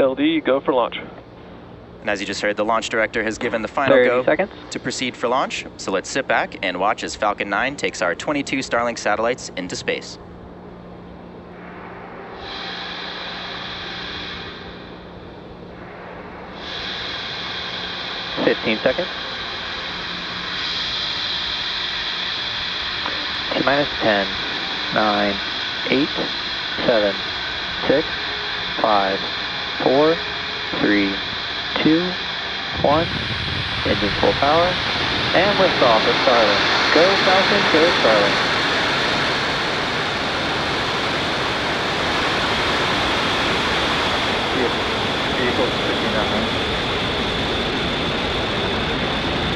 LD, go for launch. And as you just heard, the launch director has given the final 30 go seconds. to proceed for launch. So let's sit back and watch as Falcon 9 takes our 22 Starlink satellites into space. Fifteen seconds. T-minus 10, 9, 8, 7, 6, 5, 4, 3, 2, 1. Engines full power. And liftoff of Starlink. Go Falcon, go Starlink. Vehicles picking up, right?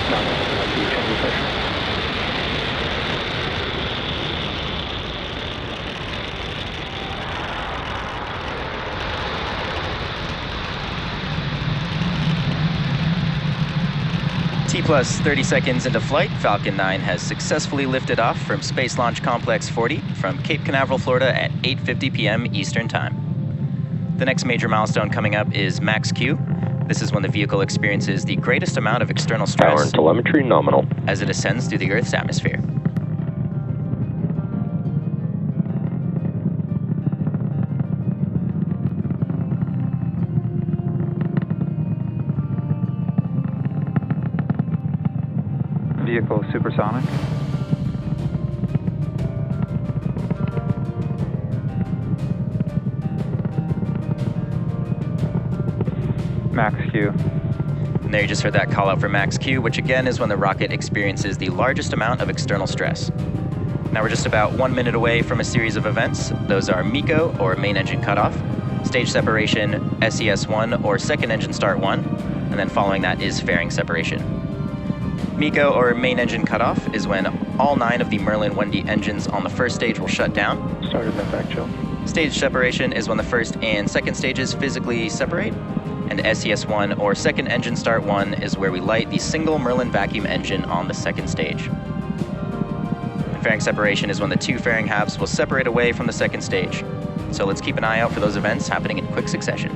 No, that's the change pressure. T plus 30 seconds into flight, Falcon 9 has successfully lifted off from Space Launch Complex 40 from Cape Canaveral, Florida at 8:50 p.m. Eastern Time. The next major milestone coming up is max Q. This is when the vehicle experiences the greatest amount of external stress Power and telemetry nominal. as it ascends through the Earth's atmosphere. Vehicle supersonic. Max Q. And there you just heard that call out for max Q, which again is when the rocket experiences the largest amount of external stress. Now we're just about 1 minute away from a series of events. Those are MECO, or main engine cutoff, stage separation, SES1, or second engine start 1, and then following that is fairing separation. MECO, or main engine cutoff, is when all 9 of the Merlin 1D engines on the first stage will shut down. Started that back chill. Stage separation is when the first and second stages physically separate. And SES1, or second engine start 1, is where we light the single Merlin vacuum engine on the second stage. And fairing separation is when the 2 fairing halves will separate away from the second stage. So let's keep an eye out for those events happening in quick succession.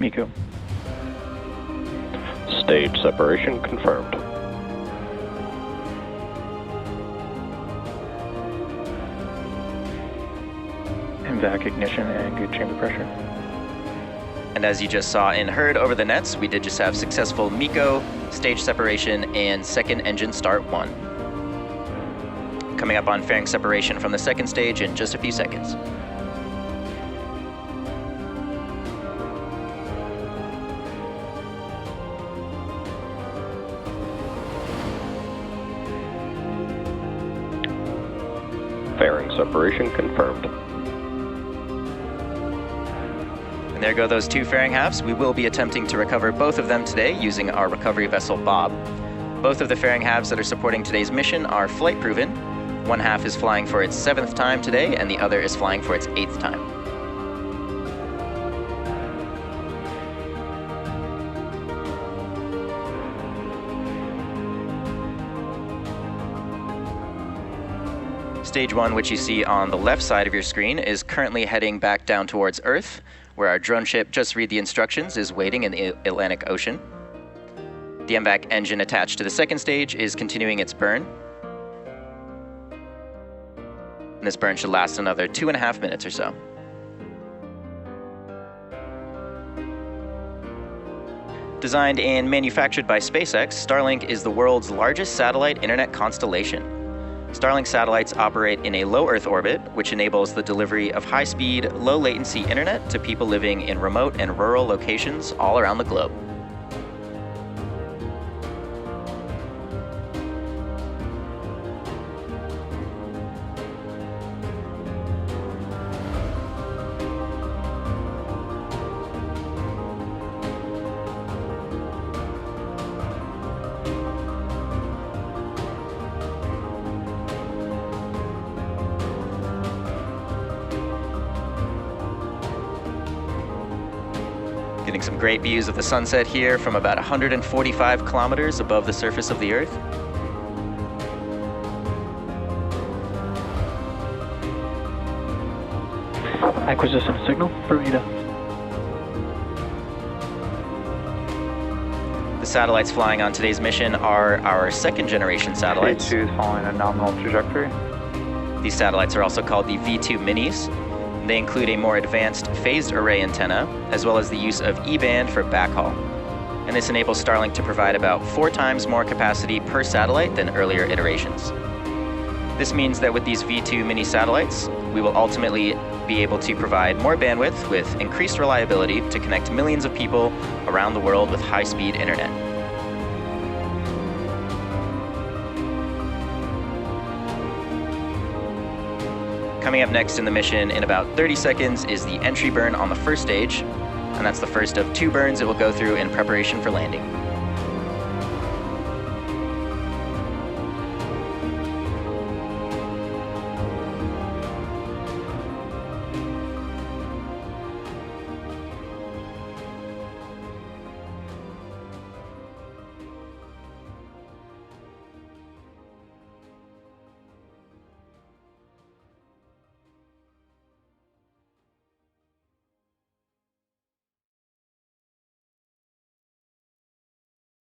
MECO. Stage separation confirmed. And vac ignition and good chamber pressure. And as you just saw and heard over the nets, we did just have successful MECO, stage separation, and second engine start 1. Coming up on fairing separation from the second stage in just a few seconds. Fairing separation confirmed. And there go those 2 fairing halves. We will be attempting to recover both of them today using our recovery vessel Bob. Both of the fairing halves that are supporting today's mission are flight proven. One half is flying for its 7th time today, and the other is flying for its 8th time. Stage 1, which you see on the left side of your screen, is currently heading back down towards Earth, where our drone ship, Just Read the Instructions, is waiting in the Atlantic Ocean. The MVAC engine attached to the second stage is continuing its burn. And this burn should last another 2.5 minutes or so. Designed and manufactured by SpaceX, Starlink is the world's largest satellite internet constellation. Starlink satellites operate in a low Earth orbit, which enables the delivery of high-speed, low-latency internet to people living in remote and rural locations all around the globe. Getting some great views of the sunset here from about 145 kilometers above the surface of the Earth. Acquisition signal, Bermuda. The satellites flying on today's mission are our second generation satellites. K2 is following a nominal trajectory. These satellites are also called the V2 Minis. They include a more advanced phased array antenna, as well as the use of E-band for backhaul. And this enables Starlink to provide about 4 times more capacity per satellite than earlier iterations. This means that with these V2 mini satellites, we will ultimately be able to provide more bandwidth with increased reliability to connect millions of people around the world with high-speed internet. Coming up next in the mission in about 30 seconds is the entry burn on the first stage, and that's the first of 2 burns it will go through in preparation for landing.